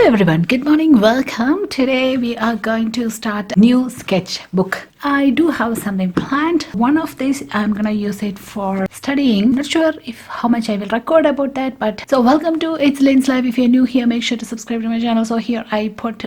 everyone, good morning, welcome. Today we are going to start a new sketchbook. I do have something planned. One of these I'm gonna use it for studying. Not sure if how much I will record about that, but so welcome to It's Lin's Life. If you're new here, make sure to subscribe to my channel. So here I post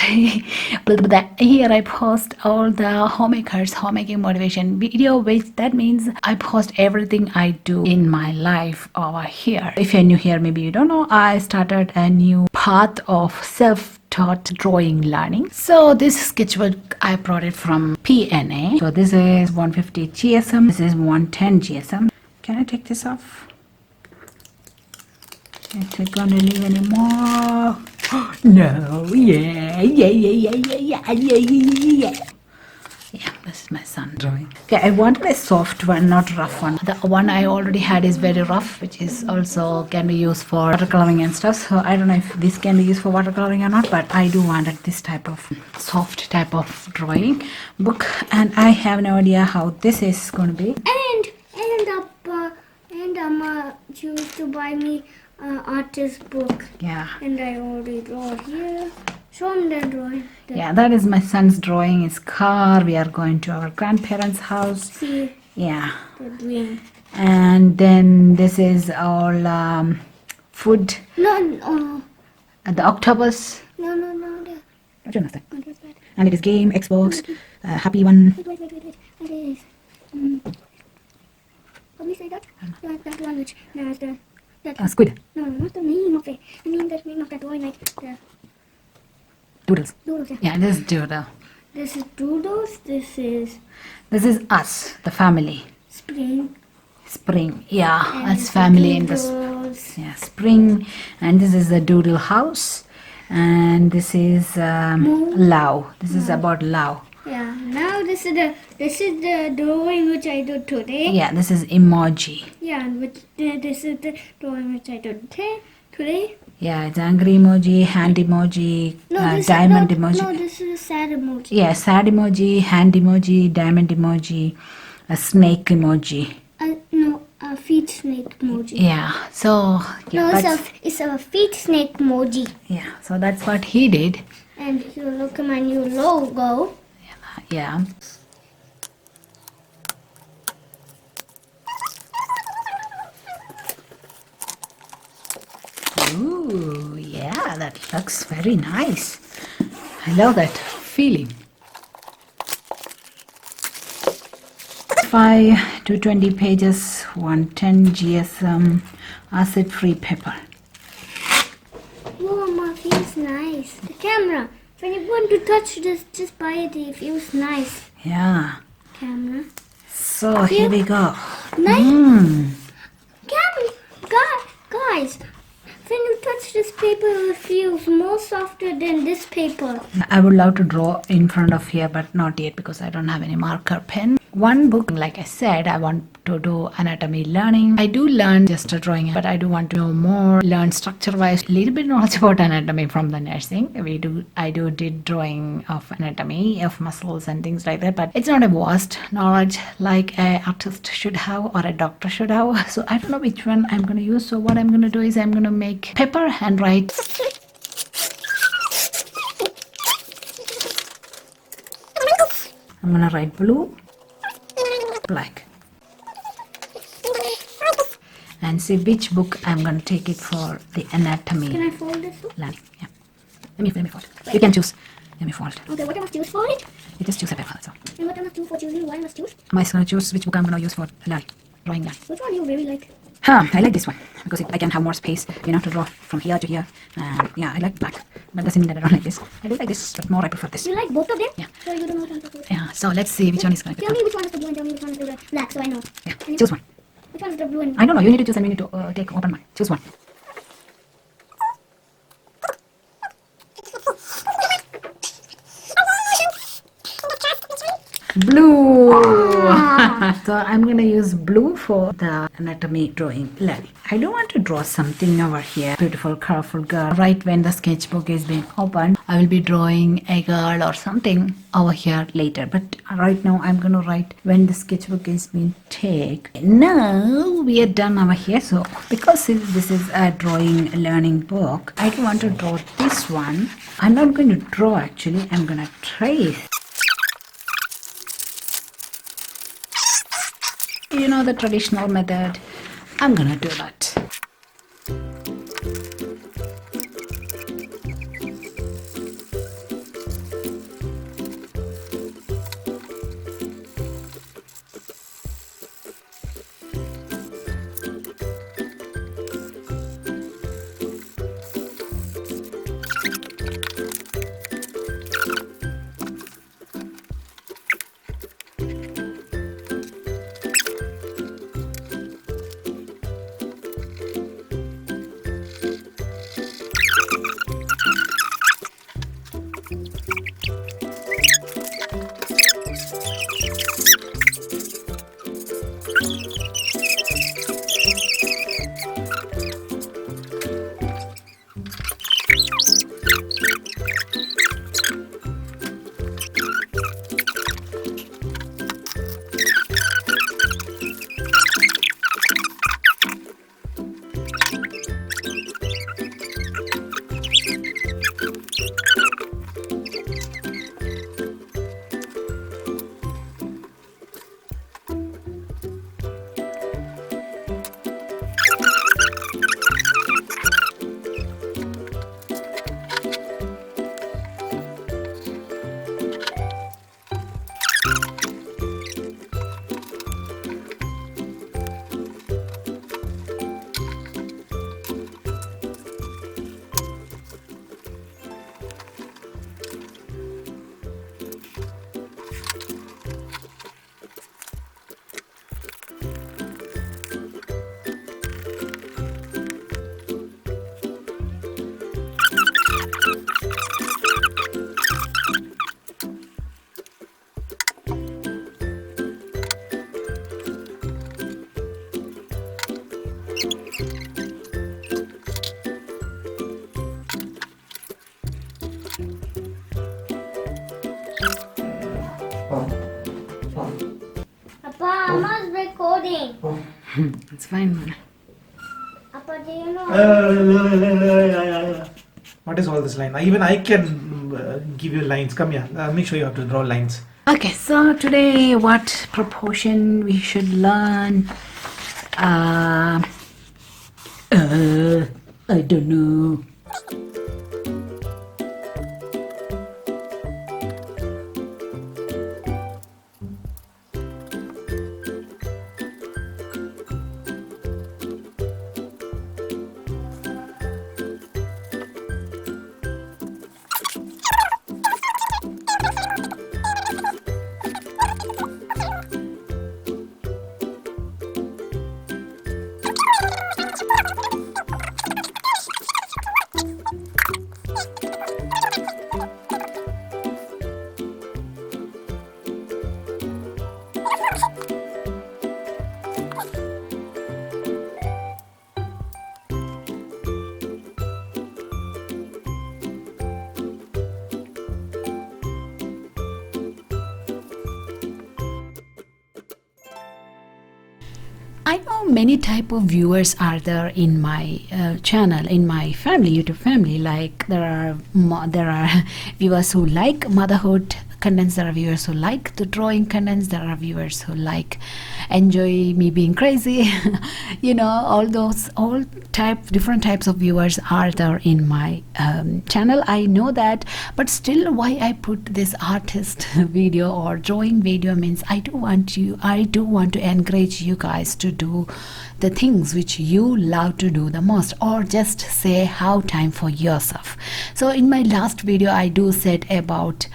here I post all the homemakers homemaking motivation video, which that means I post everything I do in my life over here. If you're new here, maybe you don't know, I started a new path of self-taught drawing learning. So this sketchbook I brought it from PNA. So this is 150 GSM, this is 110 GSM. Can I take this off? Is it gonna leave anymore? No, yeah. Yeah, this is my son drawing. Okay, I wanted a soft one, not rough one. The one I already had is very rough, which is also can be used for watercoloring and stuff. So I don't know if this can be used for watercoloring or not, but I do wanted this type of soft type of drawing book, and I have no idea how this is going to be. And choose to buy me artist book. Yeah. And I already draw here. Show him the drawing. Yeah, that is my son's drawing his car. We are going to our grandparents' house. See. Yeah. The green. And then this is all food. No. The octopus. No. I don't know that. And it is game, Xbox, happy one. Wait. What is? Let me say that. That one which has the. Squid. No, not the name of it. I mean the name of the drawing, like the Doodles. doodles. Yeah, this is doodle. This is doodles. This is us, the family. spring. Yeah, And us family in this. doodles. Yeah, spring. And this is the doodle house. And this is Lao. This is about Lao. Yeah. Now this is the drawing which I did today. Yeah, this is emoji. Yeah, and this is the drawing which I did today. Yeah, it's angry emoji, hand emoji, diamond emoji. No, this is a sad emoji. Yeah, sad emoji, hand emoji, diamond emoji, a snake emoji. No, a feet snake emoji. Yeah, so yeah, No, it's a feet snake emoji. yeah, so that's what he did. And if you look at my new logo. Yeah. Ooh, yeah, that looks very nice. I love that feeling. 5 to 20 pages, 110 GSM, acid-free paper. Whoa, Mom, feels nice. The camera. When you want to touch this, just buy it. It feels nice. Yeah. Camera. So here we go. Nice. Guys, when you touch this paper, it feels more softer than this paper. I would love to draw in front of here, but not yet because I don't have any marker pen. One book, like I said, I want to do anatomy learning. I do learn just a drawing, but I do want to know more, learn structure wise, a little bit knowledge about anatomy from the nursing. I did drawing of anatomy of muscles and things like that, but it's not a vast knowledge like an artist should have or a doctor should have. So I don't know which one I'm going to use. So what I'm going to do is I'm going to make paper and write. I'm going to write blue, black, and see which book I'm going to take it for the anatomy. Can I fold this one? Learning. Yeah. Let me fold. You can choose. Let me fold. Okay, what I must choose for it? You just choose a paper. That's all. And what I must do for choosing what I must choose? I'm going to choose which book I'm going to use for learning, drawing learning. Which one do you really like? I like this one because I can have more space, to draw from here to here. Yeah, I like black, but doesn't mean that I don't like this. I do like this, but more I prefer this. You like both of them? Yeah. So you don't know what I'm supposed to. Yeah. So let's see which one is going to Tell me which one is the blue and tell me which one is the black, so I know. Yeah. Choose one. Which one is the blue and? I don't know. You need to choose and we need to take open one. Choose one. Blue. So I'm going to use blue for the anatomy drawing learning. I do want to draw something over here. Beautiful, colorful girl. Right when the sketchbook is being opened, I will be drawing a girl or something over here later. But right now, I'm going to write when the sketchbook is being taken. Now, we are done over here. So, because this is a drawing learning book, I do want to draw this one. I'm not going to draw actually. I'm going to trace. You know the traditional method. I'm gonna do that. Papa, Mama's recording. It's fine, man. Papa, do you know? What is all this line? Even I can give you lines. Come here. Make sure you have to draw lines. Okay, so today what proportion we should learn? I don't know. I know many type of viewers are there in my channel, in my family, YouTube family. Like there are viewers who like motherhood contents, there are viewers who like the drawing contents, there are viewers who like enjoy me being crazy. You know, all different types of viewers are there in my channel. I know that, but still why I put this artist video or drawing video means I do want to encourage you guys to do the things which you love to do the most, or just say have time for yourself. So in my last video I do said about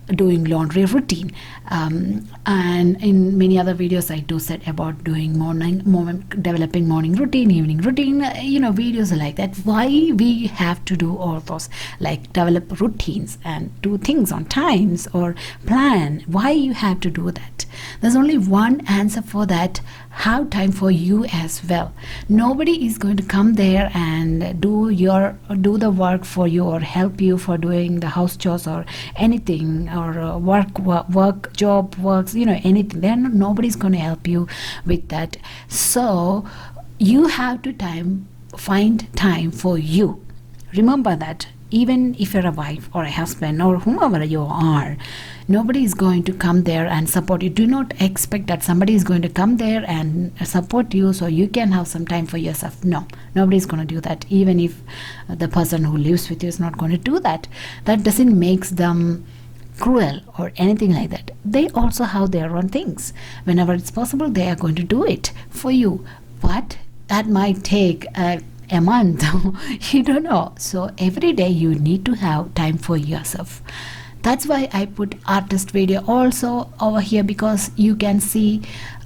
doing laundry routine, and in many other videos I do said about doing developing morning routine, evening routine, videos like that. Why we have to do all those, like develop routines and do things on times or plan? Why you have to do that? There's only one answer for that: have time for you as well. Nobody is going to come there and do the work for you or help you for doing the house chores or anything, or work job works, anything. Then nobody's going to help you with that. So you have to find time for you. Remember that. Even if you're a wife or a husband or whomever you are, nobody is going to come there and support you. Do not expect that somebody is going to come there and support you so you can have some time for yourself. No, nobody is going to do that. Even if the person who lives with you is not going to do that, that doesn't make them cruel or anything like that. They also have their own things. Whenever it's possible, they are going to do it for you. But that might take a month. You don't know. So every day you need to have time for yourself. That's why I put artist video also over here, because you can see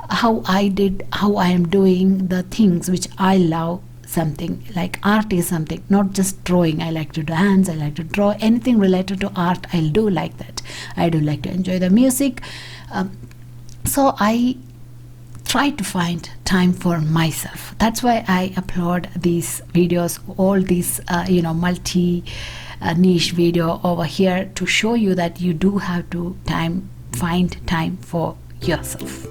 how I am doing the things which I love. Something like art is something, not just drawing. I like to dance, I like to draw, anything related to art I'll do like that. I do like to enjoy the music. So I try to find time for myself. That's why I upload these videos, all these multi niche video over here, to show you that you do have to find time for yourself.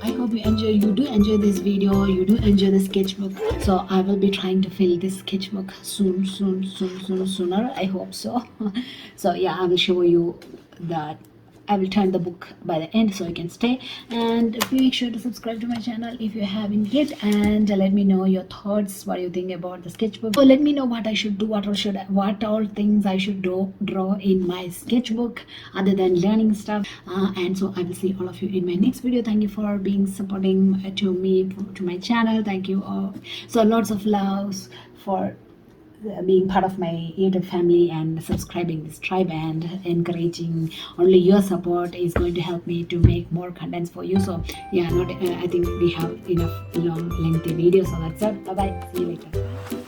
I hope you do enjoy this video, you do enjoy the sketchbook. So I will be trying to fill this sketchbook sooner. I hope so. So yeah, I will show you that. I will turn the book by the end so you can stay, and make sure to subscribe to my channel if you haven't yet, and let me know your thoughts, what you think about the sketchbook. So let me know what I should do, what all things I should draw in my sketchbook other than learning stuff. And so I will see all of you in my next video. Thank you for being supporting to me, to my channel. Thank you all. So lots of loves for being part of my YouTube family and subscribing this tribe and encouraging. Only your support is going to help me to make more contents for you. So yeah, I think we have enough long lengthy videos. So that's it. Bye bye, see you later.